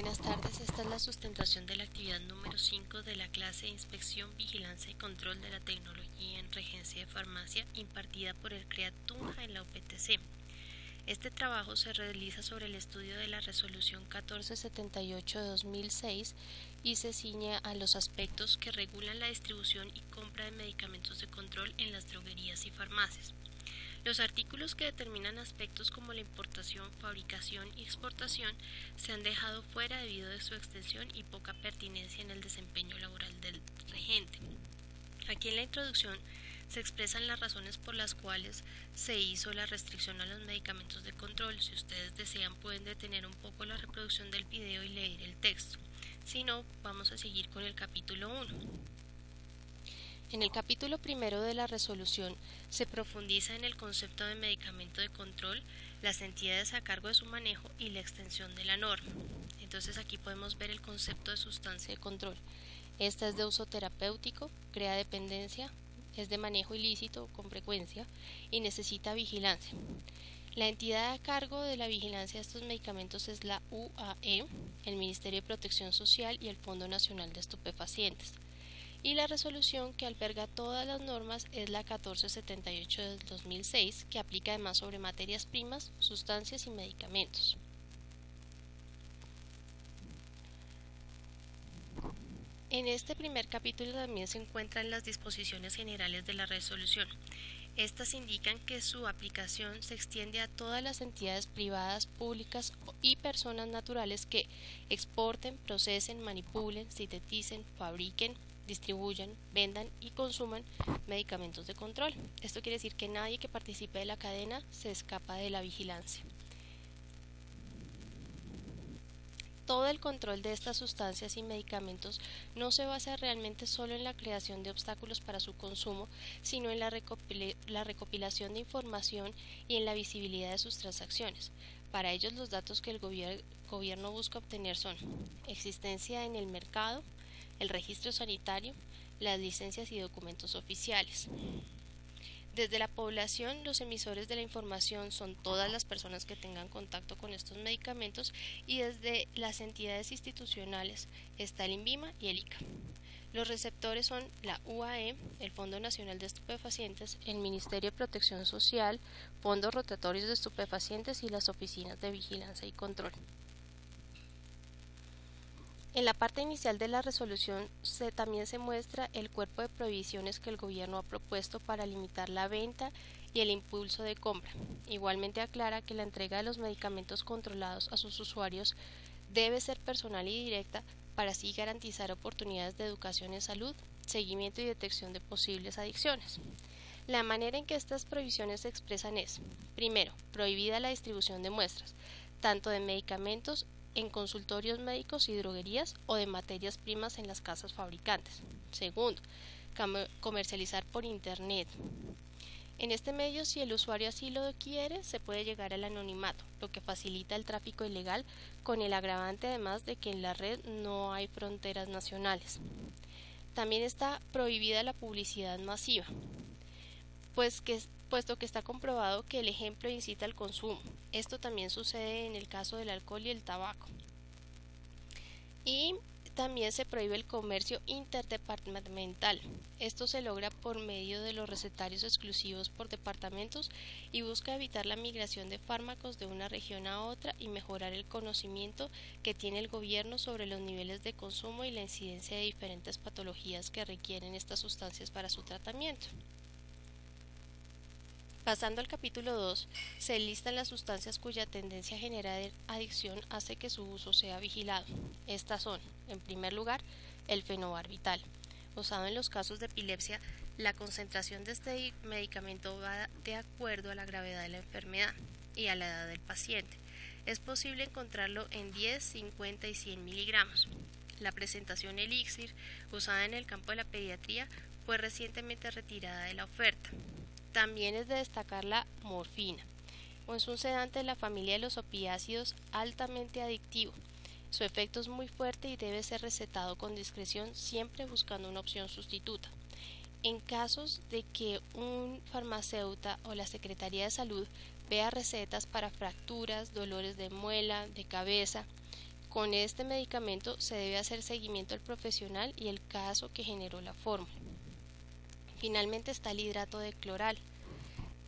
Buenas tardes, esta es la sustentación de la actividad número 5 de la clase de Inspección, Vigilancia y Control de la Tecnología en Regencia de Farmacia impartida por el CREAT Tunja en la UPTC. Este trabajo se realiza sobre el estudio de la Resolución 1478 de 2006 y se ciñe a los aspectos que regulan la distribución y compra de medicamentos de control en las droguerías y farmacias. Los artículos que determinan aspectos como la importación, fabricación y exportación se han dejado fuera debido a su extensión y poca pertinencia en el desempeño laboral del regente. Aquí en la introducción se expresan las razones por las cuales se hizo la restricción a los medicamentos de control. Si ustedes desean pueden detener un poco la reproducción del video y leer el texto. Si no, vamos a seguir con el capítulo 1. En el capítulo primero de la resolución se profundiza en el concepto de medicamento de control, las entidades a cargo de su manejo y la extensión de la norma. Entonces aquí podemos ver el concepto de sustancia de control. Esta es de uso terapéutico, crea dependencia, es de manejo ilícito con frecuencia y necesita vigilancia. La entidad a cargo de la vigilancia de estos medicamentos es la UAE, el Ministerio de Protección Social y el Fondo Nacional de Estupefacientes. Y la resolución que alberga todas las normas es la 1478 del 2006, que aplica además sobre materias primas, sustancias y medicamentos. En este primer capítulo también se encuentran las disposiciones generales de la resolución. Estas indican que su aplicación se extiende a todas las entidades privadas, públicas y personas naturales que exporten, procesen, manipulen, sinteticen, fabriquen, distribuyan, vendan y consuman medicamentos de control. Esto quiere decir que nadie que participe de la cadena se escapa de la vigilancia. Todo el control de estas sustancias y medicamentos no se basa realmente solo en la creación de obstáculos para su consumo, sino en la recopilación de información y en la visibilidad de sus transacciones. Para ellos, los datos que el gobierno busca obtener son existencia en el mercado, el registro sanitario, las licencias y documentos oficiales. Desde la población, los emisores de la información son todas las personas que tengan contacto con estos medicamentos y desde las entidades institucionales está el INVIMA y el ICA. Los receptores son la UAE, el Fondo Nacional de Estupefacientes, el Ministerio de Protección Social, fondos rotatorios de estupefacientes y las oficinas de vigilancia y control. En la parte inicial de la resolución también se muestra el cuerpo de prohibiciones que el gobierno ha propuesto para limitar la venta y el impulso de compra. Igualmente aclara que la entrega de los medicamentos controlados a sus usuarios debe ser personal y directa para así garantizar oportunidades de educación en salud, seguimiento y detección de posibles adicciones. La manera en que estas prohibiciones se expresan es: primero, prohibida la distribución de muestras, tanto de medicamentos en consultorios médicos y droguerías o de materias primas en las casas fabricantes. Segundo, comercializar por internet. En este medio, si el usuario así lo quiere, se puede llegar al anonimato, lo que facilita el tráfico ilegal, con el agravante además de que en la red no hay fronteras nacionales. También está prohibida la publicidad masiva, puesto que está comprobado que el ejemplo incita al consumo. Esto también sucede en el caso del alcohol y el tabaco. Y también se prohíbe el comercio interdepartamental. Esto se logra por medio de los recetarios exclusivos por departamentos y busca evitar la migración de fármacos de una región a otra y mejorar el conocimiento que tiene el gobierno sobre los niveles de consumo y la incidencia de diferentes patologías que requieren estas sustancias para su tratamiento. Pasando al capítulo 2, se listan las sustancias cuya tendencia a generar adicción hace que su uso sea vigilado. Estas son, en primer lugar, el fenobarbital. Usado en los casos de epilepsia, la concentración de este medicamento va de acuerdo a la gravedad de la enfermedad y a la edad del paciente. Es posible encontrarlo en 10, 50 y 100 miligramos. La presentación elixir, usada en el campo de la pediatría, fue recientemente retirada de la oferta. También es de destacar la morfina, es un sedante de la familia de los opiáceos altamente adictivo. Su efecto es muy fuerte y debe ser recetado con discreción, siempre buscando una opción sustituta. En casos de que un farmacéutico o la Secretaría de Salud vea recetas para fracturas, dolores de muela, de cabeza, Con este medicamento se debe hacer seguimiento al profesional y el caso que generó la fórmula. Finalmente está el hidrato de cloral.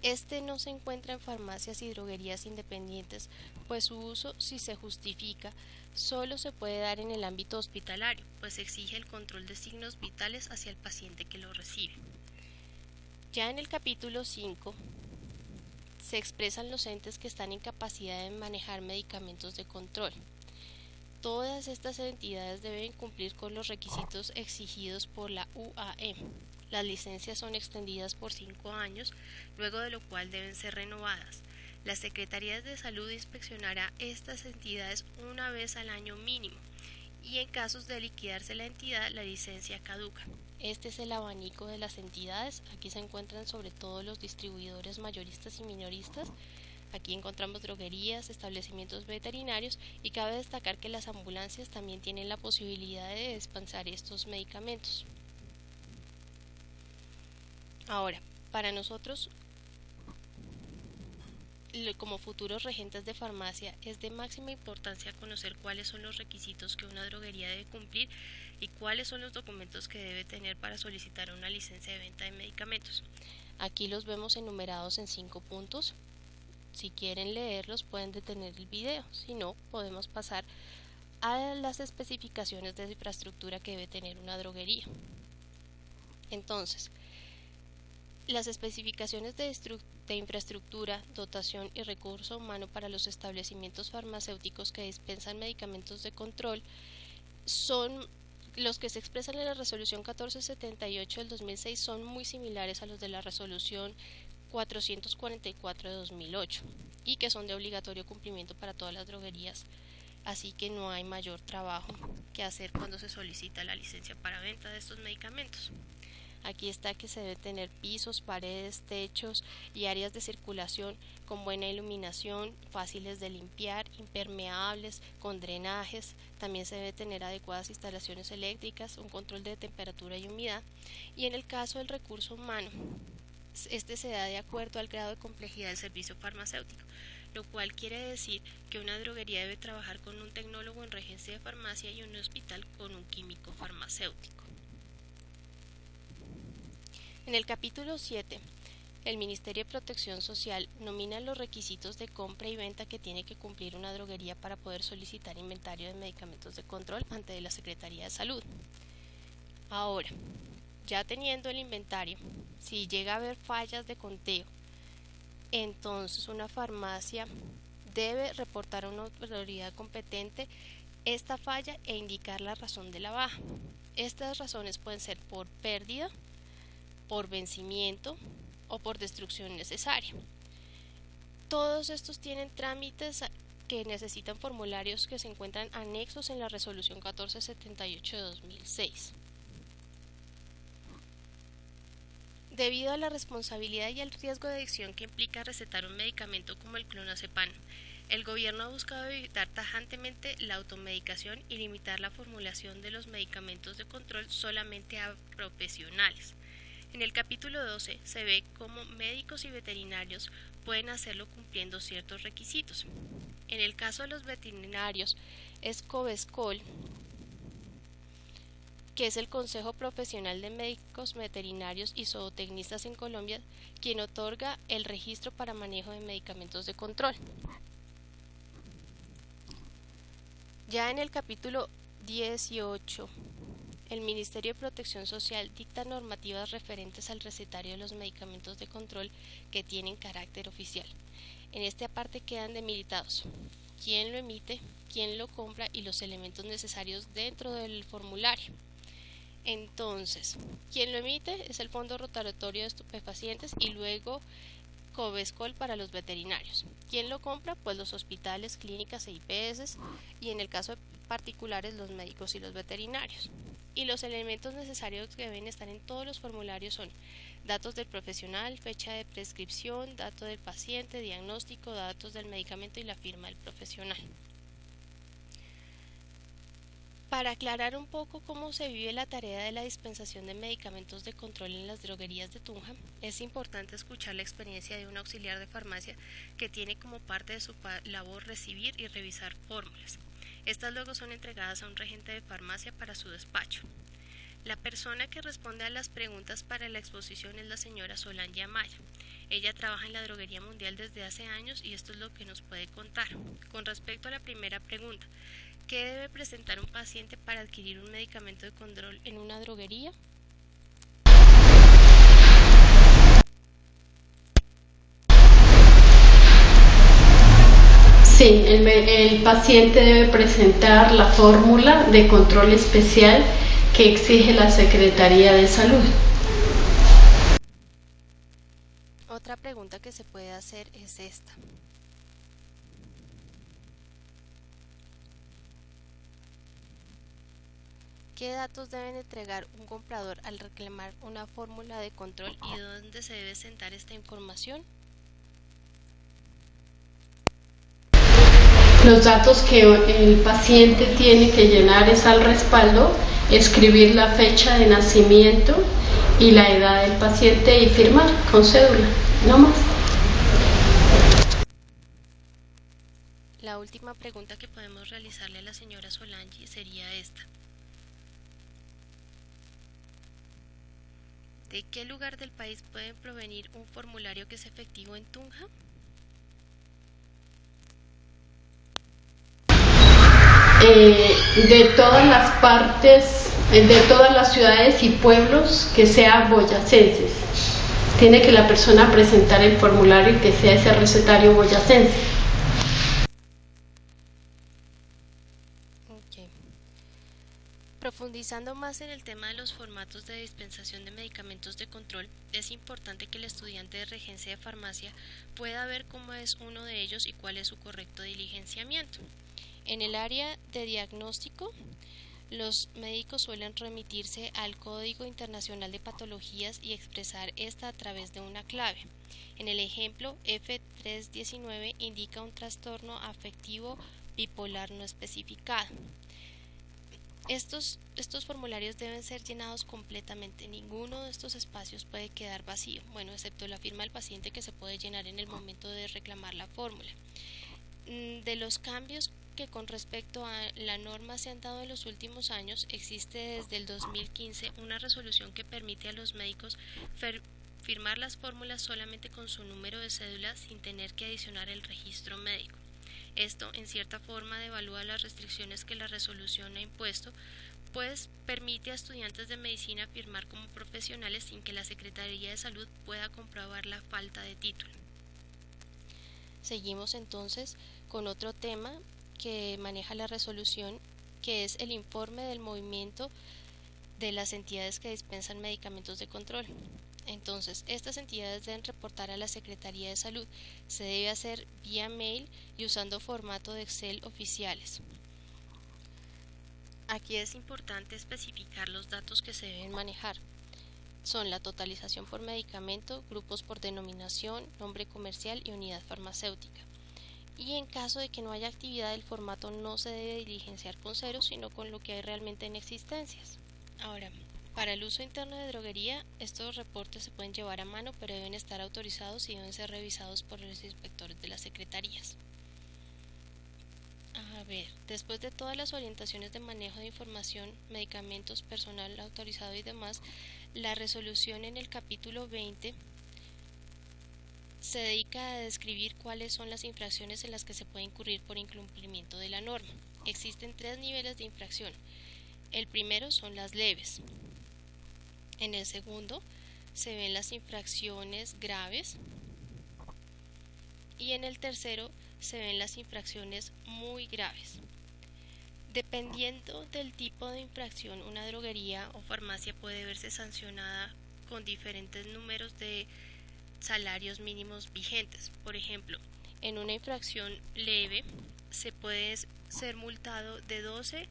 Este no se encuentra en farmacias y droguerías independientes, pues su uso, si se justifica, solo se puede dar en el ámbito hospitalario, pues exige el control de signos vitales hacia el paciente que lo recibe. Ya en el capítulo 5 se expresan los entes que están en capacidad de manejar medicamentos de control. Todas estas entidades deben cumplir con los requisitos exigidos por la UAE. Las licencias son extendidas por 5 años, luego de lo cual deben ser renovadas. La Secretaría de Salud inspeccionará estas entidades una vez al año mínimo y en casos de liquidarse la entidad, la licencia caduca. Este es el abanico de las entidades. Aquí se encuentran sobre todo los distribuidores mayoristas y minoristas. Aquí encontramos droguerías, establecimientos veterinarios y cabe destacar que las ambulancias también tienen la posibilidad de dispensar estos medicamentos. Ahora, para nosotros, como futuros regentes de farmacia, es de máxima importancia conocer cuáles son los requisitos que una droguería debe cumplir y cuáles son los documentos que debe tener para solicitar una licencia de venta de medicamentos. Aquí los vemos enumerados en 5 puntos. Si quieren leerlos pueden detener el video, si no podemos pasar a las especificaciones de infraestructura que debe tener una droguería. Entonces, las especificaciones de infraestructura, dotación y recurso humano para los establecimientos farmacéuticos que dispensan medicamentos de control son los que se expresan en la resolución 1478 del 2006, son muy similares a los de la resolución 444 de 2008 y que son de obligatorio cumplimiento para todas las droguerías, así que no hay mayor trabajo que hacer cuando se solicita la licencia para venta de estos medicamentos. Aquí está que se debe tener pisos, paredes, techos y áreas de circulación con buena iluminación, fáciles de limpiar, impermeables, con drenajes. También se debe tener adecuadas instalaciones eléctricas, un control de temperatura y humedad. Y en el caso del recurso humano, este se da de acuerdo al grado de complejidad del servicio farmacéutico, lo cual quiere decir que una droguería debe trabajar con un tecnólogo en regencia de farmacia y un hospital con un químico farmacéutico. En el capítulo 7, el Ministerio de Protección Social nomina los requisitos de compra y venta que tiene que cumplir una droguería para poder solicitar inventario de medicamentos de control ante la Secretaría de Salud. Ahora, ya teniendo el inventario, si llega a haber fallas de conteo, entonces una farmacia debe reportar a una autoridad competente esta falla e indicar la razón de la baja. Estas razones pueden ser por pérdida, por vencimiento o por destrucción necesaria. Todos estos tienen trámites que necesitan formularios que se encuentran anexos en la resolución 1478 de 2006. Debido a la responsabilidad y al riesgo de adicción que implica recetar un medicamento como el clonazepam, el gobierno ha buscado evitar tajantemente la automedicación y limitar la formulación de los medicamentos de control solamente a profesionales. En el capítulo 12 se ve cómo médicos y veterinarios pueden hacerlo cumpliendo ciertos requisitos. En el caso de los veterinarios es Covescol, que es el Consejo Profesional de Médicos Veterinarios y Zootecnistas en Colombia, quien otorga el registro para manejo de medicamentos de control. Ya en el capítulo 18, el Ministerio de Protección Social dicta normativas referentes al recetario de los medicamentos de control que tienen carácter oficial. En esta parte quedan delimitados quién lo emite, quién lo compra y los elementos necesarios dentro del formulario. Entonces, quien lo emite es el Fondo Rotatorio de Estupefacientes y luego Covescol para los veterinarios. ¿Quién lo compra? Pues los hospitales, clínicas e IPS y en el caso de particulares los médicos y los veterinarios. Y los elementos necesarios que deben estar en todos los formularios son datos del profesional, fecha de prescripción, datos del paciente, diagnóstico, datos del medicamento y la firma del profesional. Para aclarar un poco cómo se vive la tarea de la dispensación de medicamentos de control en las droguerías de Tunja, es importante escuchar la experiencia de un auxiliar de farmacia que tiene como parte de su labor recibir y revisar fórmulas. Estas luego son entregadas a un regente de farmacia para su despacho. La persona que responde a las preguntas para la exposición es la señora Solange Amaya. Ella trabaja en la Droguería Mundial desde hace años y esto es lo que nos puede contar. Con respecto a la primera pregunta, ¿qué debe presentar un paciente para adquirir un medicamento de control en una droguería? Sí, el paciente debe presentar la fórmula de control especial que exige la Secretaría de Salud. Otra pregunta que se puede hacer es esta. ¿Qué datos deben entregar un comprador al reclamar una fórmula de control y dónde se debe sentar esta información? Los datos que el paciente tiene que llenar es al respaldo, escribir la fecha de nacimiento y la edad del paciente y firmar con cédula, no más. La última pregunta que podemos realizarle a la señora Solange sería esta. ¿De qué lugar del país puede provenir un formulario que es efectivo en Tunja? De todas las partes, de todas las ciudades y pueblos que sean boyacenses. Tiene que la persona presentar el formulario y que sea ese recetario boyacense. Okay. Profundizando más en el tema de los formatos de dispensación de medicamentos de control, es importante que el estudiante de regencia de farmacia pueda ver cómo es uno de ellos y cuál es su correcto diligenciamiento. En el área de diagnóstico, los médicos suelen remitirse al Código Internacional de Patologías y expresar esta a través de una clave. En el ejemplo, F319 indica un trastorno afectivo bipolar no especificado. Estos formularios deben ser llenados completamente. Ninguno de estos espacios puede quedar vacío, excepto la firma del paciente que se puede llenar en el momento de reclamar la fórmula. De los cambios que con respecto a la norma se han dado en los últimos años, existe desde el 2015 una resolución que permite a los médicos firmar las fórmulas solamente con su número de cédula sin tener que adicionar el registro médico. Esto, en cierta forma, devalúa las restricciones que la resolución ha impuesto, pues permite a estudiantes de medicina firmar como profesionales sin que la Secretaría de Salud pueda comprobar la falta de título. Seguimos entonces con otro tema que maneja la resolución, que es el informe del movimiento de las entidades que dispensan medicamentos de control. Entonces, estas entidades deben reportar a la Secretaría de Salud. Se debe hacer vía mail y usando formato de Excel oficiales. Aquí es importante especificar los datos que se deben manejar. Son la totalización por medicamento, grupos por denominación, nombre comercial y unidad farmacéutica. Y en caso de que no haya actividad, el formato no se debe diligenciar con ceros, sino con lo que hay realmente en existencias. Ahora, para el uso interno de droguería, estos reportes se pueden llevar a mano, pero deben estar autorizados y deben ser revisados por los inspectores de las secretarías. Después de todas las orientaciones de manejo de información, medicamentos, personal autorizado y demás, la resolución en el capítulo 20 se dedica a describir cuáles son las infracciones en las que se puede incurrir por incumplimiento de la norma. Existen 3 niveles de infracción. El primero son las leves. En el segundo se ven las infracciones graves. Y en el tercero se ven las infracciones muy graves. Dependiendo del tipo de infracción, una droguería o farmacia puede verse sancionada con diferentes números de salarios mínimos vigentes. Por ejemplo, en una infracción leve se puede ser multado de 12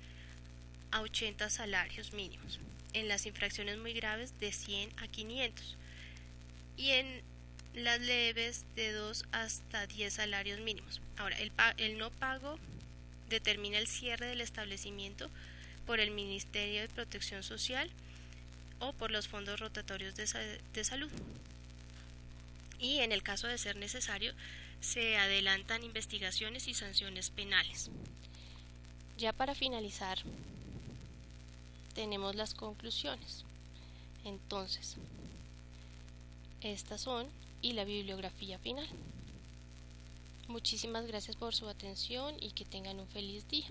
a 80 salarios mínimos. En las infracciones muy graves de 100 a 500. Y en las leves de 2 hasta 10 salarios mínimos. Ahora, el no pago determina el cierre del establecimiento por el Ministerio de Protección Social o por los fondos rotatorios de salud. Y en el caso de ser necesario, se adelantan investigaciones y sanciones penales. Ya para finalizar, tenemos las conclusiones. Entonces, estas son y la bibliografía final. Muchísimas gracias por su atención y que tengan un feliz día.